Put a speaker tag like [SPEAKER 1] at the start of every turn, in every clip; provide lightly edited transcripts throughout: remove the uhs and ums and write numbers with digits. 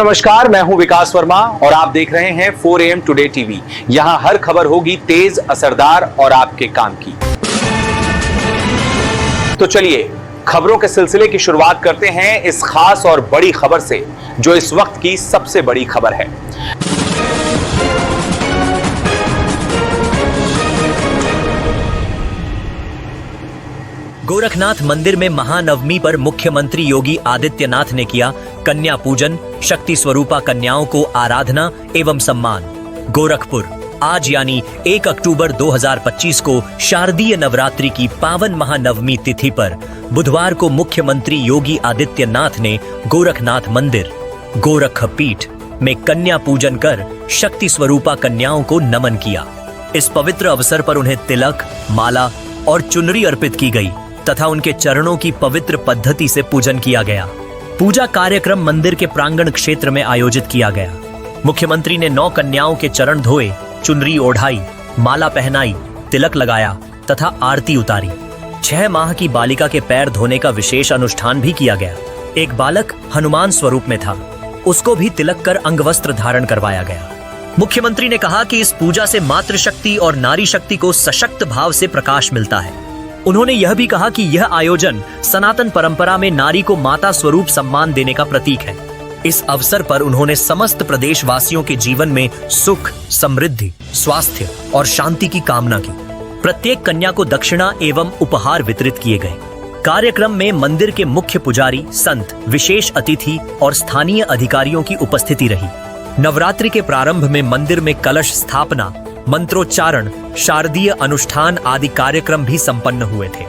[SPEAKER 1] नमस्कार, मैं हूं विकास वर्मा और आप देख रहे हैं 4 AM टुडे टीवी। यहां हर खबर होगी तेज, असरदार और आपके काम की। तो चलिए खबरों के सिलसिले की शुरुआत करते हैं इस खास और बड़ी खबर से, जो इस वक्त की सबसे बड़ी खबर है।
[SPEAKER 2] गोरखनाथ मंदिर में महानवमी पर मुख्यमंत्री योगी आदित्यनाथ ने किया कन्या पूजन, शक्ति स्वरूपा कन्याओं को आराधना एवं सम्मान। गोरखपुर आज यानी 1 अक्टूबर 2025 को शारदीय नवरात्रि की पावन महानवमी तिथि पर बुधवार को मुख्यमंत्री योगी आदित्यनाथ ने गोरखनाथ मंदिर गोरखपीठ में कन्या पूजन कर शक्ति स्वरूपा कन्याओं को नमन किया। इस पवित्र अवसर पर उन्हें तिलक, माला और चुनरी अर्पित की गई तथा उनके चरणों की पवित्र पद्धति से पूजन किया गया। पूजा कार्यक्रम मंदिर के प्रांगण क्षेत्र में आयोजित किया गया। मुख्यमंत्री ने 9 कन्याओं के चरण धोए, चुनरी ओढ़ाई, माला पहनाई, तिलक लगाया तथा आरती उतारी। 6 माह की बालिका के पैर धोने का विशेष अनुष्ठान भी किया गया। एक बालक हनुमान स्वरूप में था, उसको भी तिलक कर अंगवस्त्र धारण करवाया गया। मुख्यमंत्री ने कहा कि इस पूजा से मातृशक्ति और नारी शक्ति को सशक्त भाव से प्रकाश मिलता है। उन्होंने यह भी कहा कि यह आयोजन सनातन परंपरा में नारी को माता स्वरूप सम्मान देने का प्रतीक है। इस अवसर पर उन्होंने समस्त प्रदेश वासियों के जीवन में सुख, समृद्धि, स्वास्थ्य और शांति की कामना की। प्रत्येक कन्या को दक्षिणा एवं उपहार वितरित किए गए। कार्यक्रम में मंदिर के मुख्य पुजारी, संत, विशेष अतिथि और स्थानीय अधिकारियों की उपस्थिति रही। नवरात्रि के प्रारंभ में मंदिर में कलश स्थापना, मंत्रोच्चारण, शारदीय अनुष्ठान आदि कार्यक्रम भी संपन्न हुए थे।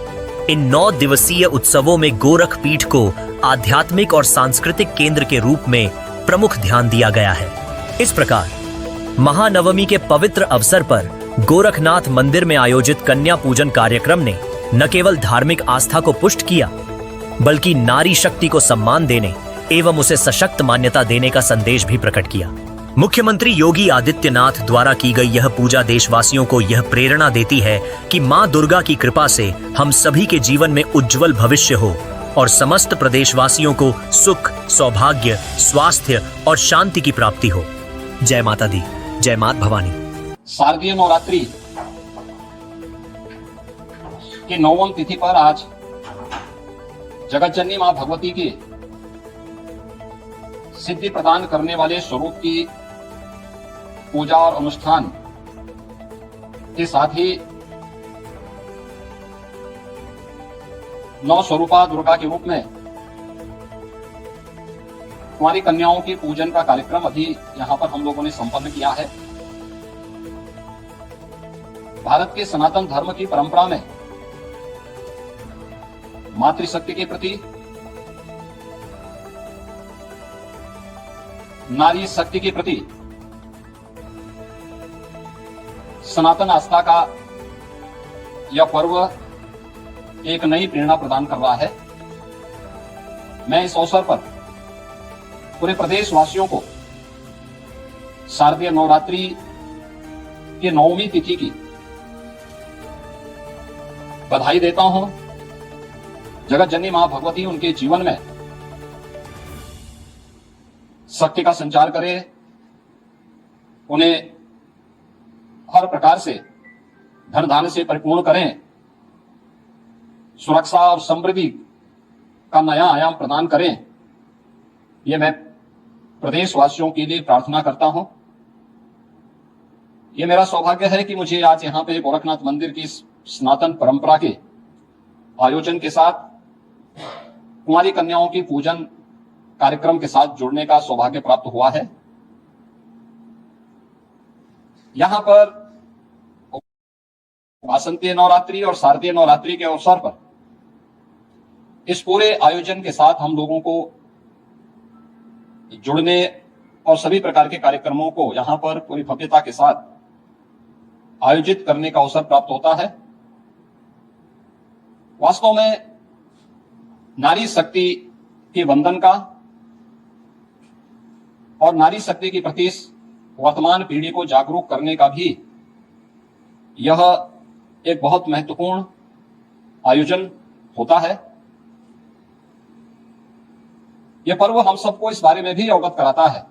[SPEAKER 2] इन 9 दिवसीय उत्सवों में गोरख पीठ को आध्यात्मिक और सांस्कृतिक केंद्र के रूप में प्रमुख ध्यान दिया गया है। इस प्रकार महानवमी के पवित्र अवसर पर गोरखनाथ मंदिर में आयोजित कन्या पूजन कार्यक्रम ने न केवल धार्मिक आस्था को पुष्ट किया, बल्कि नारी शक्ति को सम्मान देने एवं उसे सशक्त मान्यता देने का संदेश भी प्रकट किया। मुख्यमंत्री योगी आदित्यनाथ द्वारा की गई यह पूजा देशवासियों को यह प्रेरणा देती है कि मां दुर्गा की कृपा से हम सभी के जीवन में उज्जवल भविष्य हो और समस्त प्रदेशवासियों को सुख, सौभाग्य, स्वास्थ्य और शांति की प्राप्ति हो। जय माता दी, जय माता भवानी।
[SPEAKER 3] शारदीय नवरात्रि की 9वीं तिथि पर आज जगतजननी मां भगवती की सिद्धि प्रदान करने वाले स्वरूप की पूजा और अनुष्ठान के साथ ही 9 स्वरूपा दुर्गा के रूप में कुंवारी कन्याओं की पूजन का कार्यक्रम अभी यहां पर हम लोगों ने संपन्न किया है। भारत के सनातन धर्म की परंपरा में मातृशक्ति के प्रति, नारी शक्ति के प्रति सनातन आस्था का यह पर्व एक नई प्रेरणा प्रदान कर रहा है। मैं इस अवसर पर पूरे प्रदेश वासियों को शारदीय नवरात्रि की 9वीं तिथि की बधाई देता हूं। जगतजननी मां भगवती उनके जीवन में शक्ति का संचार करे, उन्हें हर प्रकार से धन धान्य से परिपूर्ण करें, सुरक्षा और समृद्धि का नया आयाम प्रदान करें। यह मैं प्रदेशवासियों के लिए प्रार्थना करता हूं। यह मेरा सौभाग्य है कि मुझे आज यहां पे गोरखनाथ मंदिर की सनातन परंपरा के आयोजन के साथ कुंवारी कन्याओं की पूजन कार्यक्रम के साथ जुड़ने का सौभाग्य प्राप्त हुआ है। यहां पर वासंतीय नवरात्रि और शारदीय नवरात्रि के अवसर पर इस पूरे आयोजन के साथ हम लोगों को जुड़ने और सभी प्रकार के कार्यक्रमों को यहां पर पूरी भव्यता के साथ आयोजित करने का अवसर प्राप्त होता है। वास्तव में नारी शक्ति के वंदन का और नारी शक्ति के प्रति वर्तमान पीढ़ी को जागरूक करने का भी यह एक बहुत महत्वपूर्ण आयोजन होता है। यह पर्व हम सबको इस बारे में भी अवगत कराता है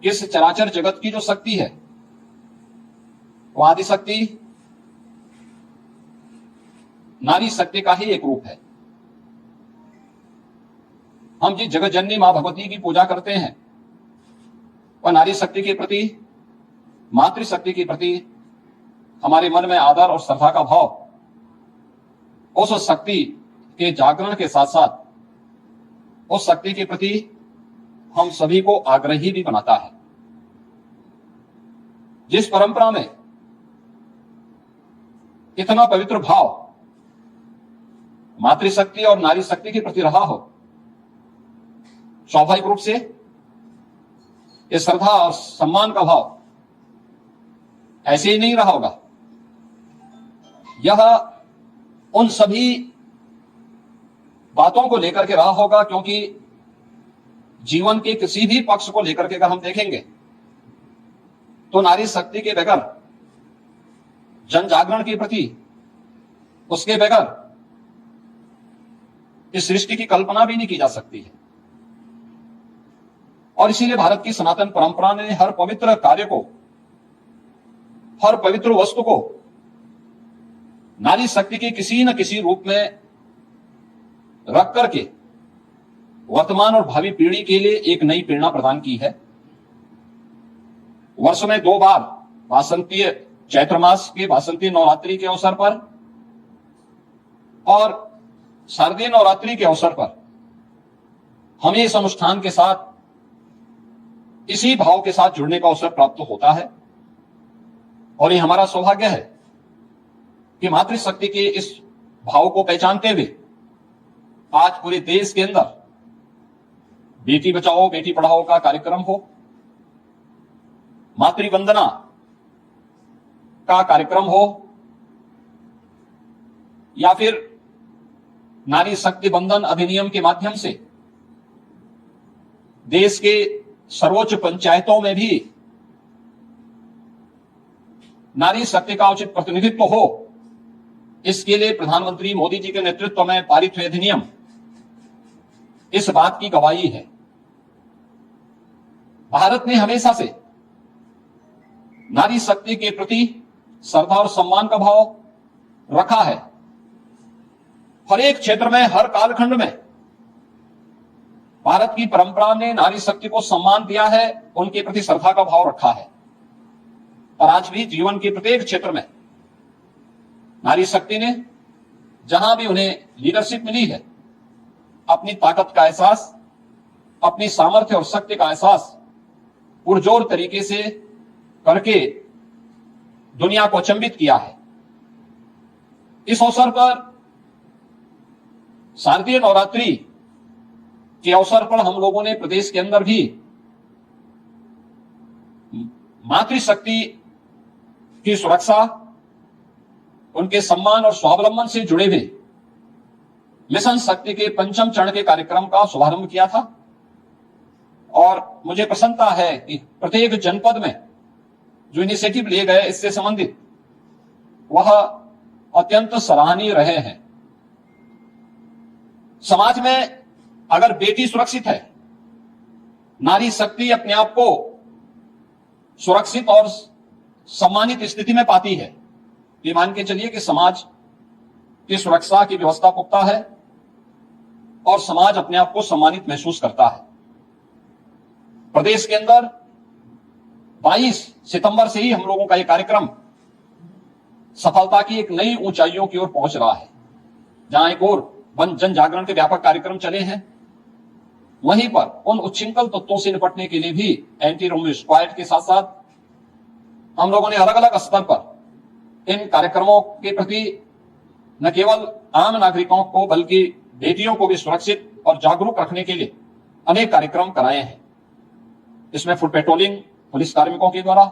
[SPEAKER 3] कि इस चराचर जगत की जो शक्ति है वो आदि शक्ति नारी शक्ति का ही एक रूप है। हम जिस जगत जननी मां भगवती की पूजा करते हैं वह नारी शक्ति के प्रति, मातृशक्ति के प्रति हमारे मन में आदर और श्रद्धा का भाव उस शक्ति के जागरण के साथ साथ उस शक्ति के प्रति हम सभी को आग्रही भी बनाता है। जिस परंपरा में इतना पवित्र भाव मातृशक्ति और नारी शक्ति के प्रति रहा हो, स्वाभाविक रूप से ये श्रद्धा और सम्मान का भाव ऐसे ही नहीं रहा होगा। यह उन सभी बातों को लेकर के रहा होगा, क्योंकि जीवन के किसी भी पक्ष को लेकर के अगर हम देखेंगे तो नारी शक्ति के बगैर, जन जागरण के प्रति उसके बगैर इस सृष्टि की कल्पना भी नहीं की जा सकती है। और इसीलिए भारत की सनातन परंपरा ने हर पवित्र कार्य को, हर पवित्र वस्तु को नारी शक्ति के किसी न किसी रूप में रख करके वर्तमान और भावी पीढ़ी के लिए एक नई प्रेरणा प्रदान की है। वर्ष में 2 बार वासंतीय चैत्र मास के वासंती नवरात्रि के अवसर पर और शारदीय नवरात्रि के अवसर पर हमें इस अनुष्ठान के साथ, इसी भाव के साथ जुड़ने का अवसर प्राप्त होता है। और ये हमारा सौभाग्य है कि मातृशक्ति के इस भाव को पहचानते हुए आज पूरे देश के अंदर बेटी बचाओ बेटी पढ़ाओ का कार्यक्रम हो, मातृवंदना का कार्यक्रम हो, या फिर नारी शक्ति बंधन अधिनियम के माध्यम से देश के सर्वोच्च पंचायतों में भी नारी शक्ति का उचित प्रतिनिधित्व हो, इसके लिए प्रधानमंत्री मोदी जी के नेतृत्व में पारित हुए अधिनियम इस बात की गवाही है। भारत ने हमेशा से नारी शक्ति के प्रति श्रद्धा और सम्मान का भाव रखा है। हर एक क्षेत्र में, हर कालखंड में भारत की परंपरा ने नारी शक्ति को सम्मान दिया है, उनके प्रति श्रद्धा का भाव रखा है। और आज भी जीवन के प्रत्येक क्षेत्र में नारी शक्ति ने जहां भी उन्हें लीडरशिप मिली है, अपनी ताकत का एहसास, अपनी सामर्थ्य और शक्ति का एहसास पुरजोर तरीके से करके दुनिया को अचंभित किया है। इस अवसर पर शारदीय नवरात्रि के अवसर पर हम लोगों ने प्रदेश के अंदर भी मातृशक्ति की सुरक्षा, उनके सम्मान और स्वावलंबन से जुड़े हुए मिशन शक्ति के 5वें चरण के कार्यक्रम का शुभारंभ किया था। और मुझे प्रसन्नता है कि प्रत्येक जनपद में जो इनिशिएटिव लिए गए इससे संबंधित, वह अत्यंत सराहनीय रहे हैं। समाज में अगर बेटी सुरक्षित है, नारी शक्ति अपने आप को सुरक्षित और सम्मानित स्थिति में पाती है, ये मान के चलिए कि समाज की सुरक्षा की व्यवस्था पुख्ता है और समाज अपने आप को सम्मानित महसूस करता है। प्रदेश के अंदर 22 सितंबर से ही हम लोगों का यह कार्यक्रम सफलता की एक नई ऊंचाइयों की ओर पहुंच रहा है। जहां एक ओर जन जागरण के व्यापक कार्यक्रम चले हैं, वहीं पर उन उच्छृंखल तत्वों से निपटने के लिए भी एंटी रोमियो स्क्वाड के साथ साथ हम लोगों ने अलग अलग स्तर पर इन कार्यक्रमों के प्रति न केवल आम नागरिकों को बल्कि बेटियों को भी सुरक्षित और जागरूक रखने के लिए अनेक कार्यक्रम कराए हैं। इसमें फुट पेट्रोलिंग पुलिस कार्मिकों के द्वारा,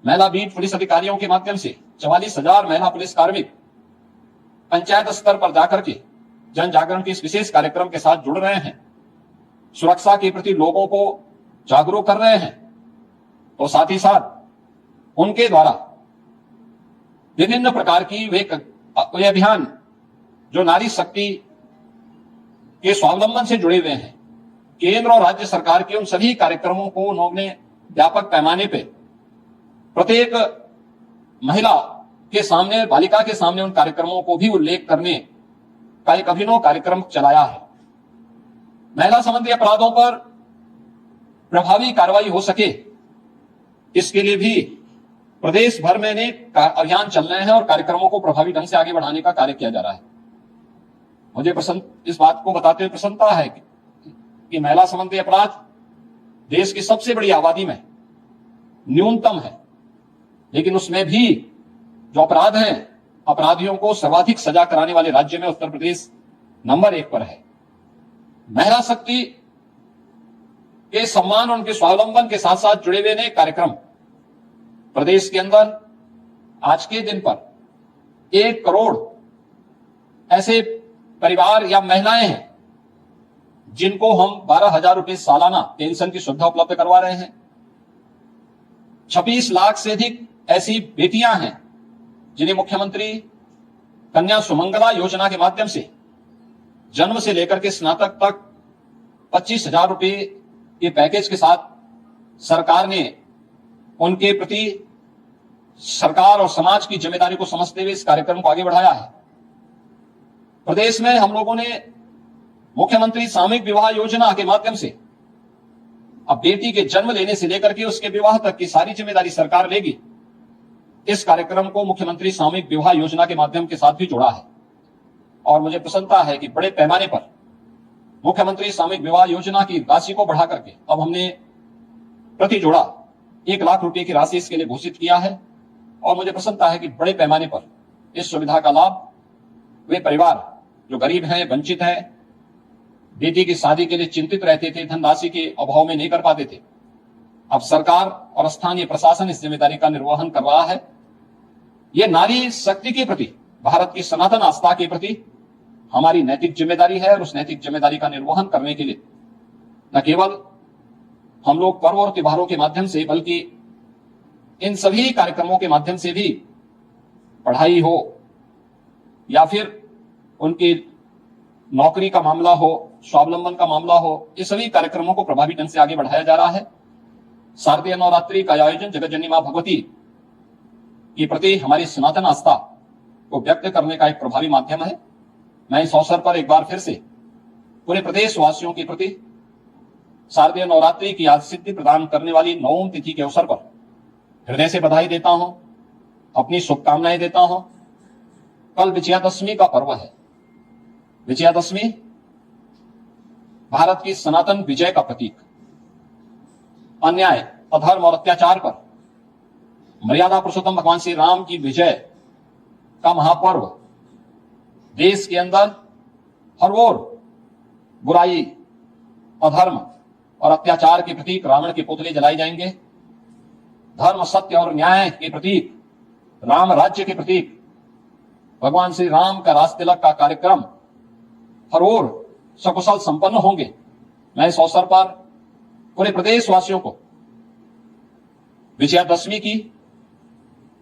[SPEAKER 3] महिला बीट पुलिस अधिकारियों के माध्यम से 44,000 महिला पुलिस कार्मिक पंचायत स्तर पर जाकर के जन जागरण के इस विशेष कार्यक्रम के साथ जुड़ रहे हैं, सुरक्षा के प्रति लोगों को जागरूक कर रहे हैं। तो साथ ही साथ उनके द्वारा विभिन्न प्रकार की वे अभियान जो नारी शक्ति के स्वावलंबन से जुड़े हुए हैं। केंद्र और राज्य सरकार के उन सभी कार्यक्रमों को उन्होंने व्यापक पैमाने पे प्रत्येक महिला के सामने, बालिका के सामने उन कार्यक्रमों को भी उल्लेख करने का एक अभिनव कार्यक्रम चलाया है। महिला संबंधी अपराधों पर प्रभावी कार्रवाई हो सके, इसके लिए भी प्रदेश भर में अनेक अभियान चल रहे हैं और कार्यक्रमों को प्रभावी ढंग से आगे बढ़ाने का कार्य किया जा रहा है। मुझे इस बात को बताते हुए प्रसन्नता है कि महिला संबंधी अपराध देश की सबसे बड़ी आबादी में न्यूनतम है, लेकिन उसमें भी जो अपराध हैं, अपराधियों को सर्वाधिक सजा कराने वाले राज्य में उत्तर प्रदेश नंबर 1 पर है। महिला शक्ति के सम्मान और उनके स्वावलंबन के साथ साथ जुड़े हुए नए कार्यक्रम प्रदेश के अंदर आज के दिन पर 1 करोड़ ऐसे परिवार या महिलाएं हैं जिनको हम 12,000 रुपए सालाना पेंशन की सुविधा उपलब्ध करवा रहे हैं। 26 लाख से अधिक ऐसी बेटियां हैं जिन्हें मुख्यमंत्री कन्या सुमंगला योजना के माध्यम से जन्म से लेकर के स्नातक तक 25,000 रुपए के पैकेज के साथ सरकार ने उनके प्रति सरकार और समाज की जिम्मेदारी को समझते हुए इस कार्यक्रम को आगे बढ़ाया है। प्रदेश में हम लोगों ने मुख्यमंत्री सामूहिक विवाह योजना के माध्यम से अब बेटी के जन्म लेने से लेकर के उसके विवाह तक की सारी जिम्मेदारी सरकार लेगी। इस कार्यक्रम को मुख्यमंत्री सामूहिक विवाह योजना के माध्यम के साथ भी जोड़ा है और मुझे प्रसन्नता है कि बड़े पैमाने पर मुख्यमंत्री सामूहिक विवाह योजना की राशि को बढ़ा करके अब हमने प्रति जोड़ा 1 लाख रुपए की राशि इसके लिए घोषित किया है और मुझे प्रसन्नता है कि बड़े पैमाने पर इस सुविधा का लाभ वे परिवार जो गरीब हैं, वंचित हैं, बेटी की शादी के लिए चिंतित रहते थे, धनराशि के अभाव में नहीं कर पाते थे, अब सरकार और स्थानीय प्रशासन इस जिम्मेदारी का निर्वहन कर रहा है। यह नारी शक्ति के प्रति, भारत की सनातन आस्था के प्रति हमारी नैतिक जिम्मेदारी है और उस नैतिक जिम्मेदारी का निर्वहन करने के लिए न केवल हम लोग पर्व और त्योहारों के माध्यम से बल्कि इन सभी कार्यक्रमों के माध्यम से भी पढ़ाई हो या फिर उनकी नौकरी का मामला हो, स्वावलंबन का मामला हो, ये सभी कार्यक्रमों को प्रभावी ढंग से आगे बढ़ाया जा रहा है। शारदीय नवरात्रि का आयोजन जगतजननी मां भगवती के प्रति हमारी सनातन आस्था को व्यक्त करने का एक प्रभावी माध्यम है। मैं इस अवसर पर एक बार फिर से पूरे प्रदेश वासियों के प्रति शारदीय नवरात्रि की आज सिद्धि प्रदान करने वाली 9वीं तिथि के अवसर पर हृदय से बधाई देता हूं, अपनी शुभकामनाएं देता हूं। कल विजयादशमी का पर्व है। विजयादशमी भारत की सनातन विजय का प्रतीक, अन्याय, अधर्म और अत्याचार पर मर्यादा पुरुषोत्तम भगवान श्री राम की विजय का महापर्व। देश के अंदर हर ओर बुराई, अधर्म और अत्याचार के प्रतीक रावण के पुतले जलाए जाएंगे। धर्म, सत्य और न्याय के प्रतीक, राम राज्य के प्रतीक भगवान श्री राम का रास तिलक का कार्यक्रम हर ओर सकुशल संपन्न होंगे। मैं इस अवसर पर पूरे प्रदेशवासियों को विजयादशमी की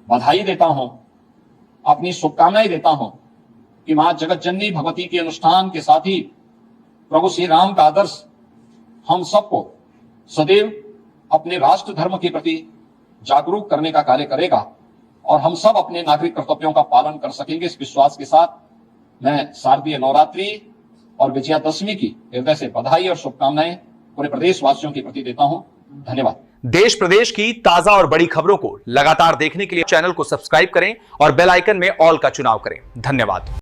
[SPEAKER 3] बधाई देता हूं, अपनी शुभकामनाएं देता हूं कि मां जगतजननी भगवती के अनुष्ठान के साथ ही प्रभु श्री राम का आदर्श हम सबको सदैव अपने राष्ट्र धर्म के प्रति जागरूक करने का कार्य करेगा और हम सब अपने नागरिक कर्तव्यों का पालन कर सकेंगे। इस विश्वास के साथ मैं शारदीय नवरात्रि और विजयादशमी की हृदय से बधाई और शुभकामनाएं पूरे प्रदेशवासियों के प्रति देता हूं। धन्यवाद।
[SPEAKER 1] देश प्रदेश की ताजा और बड़ी खबरों को लगातार देखने के लिए चैनल को सब्सक्राइब करें और बेल आइकन में ऑल का चुनाव करें। धन्यवाद।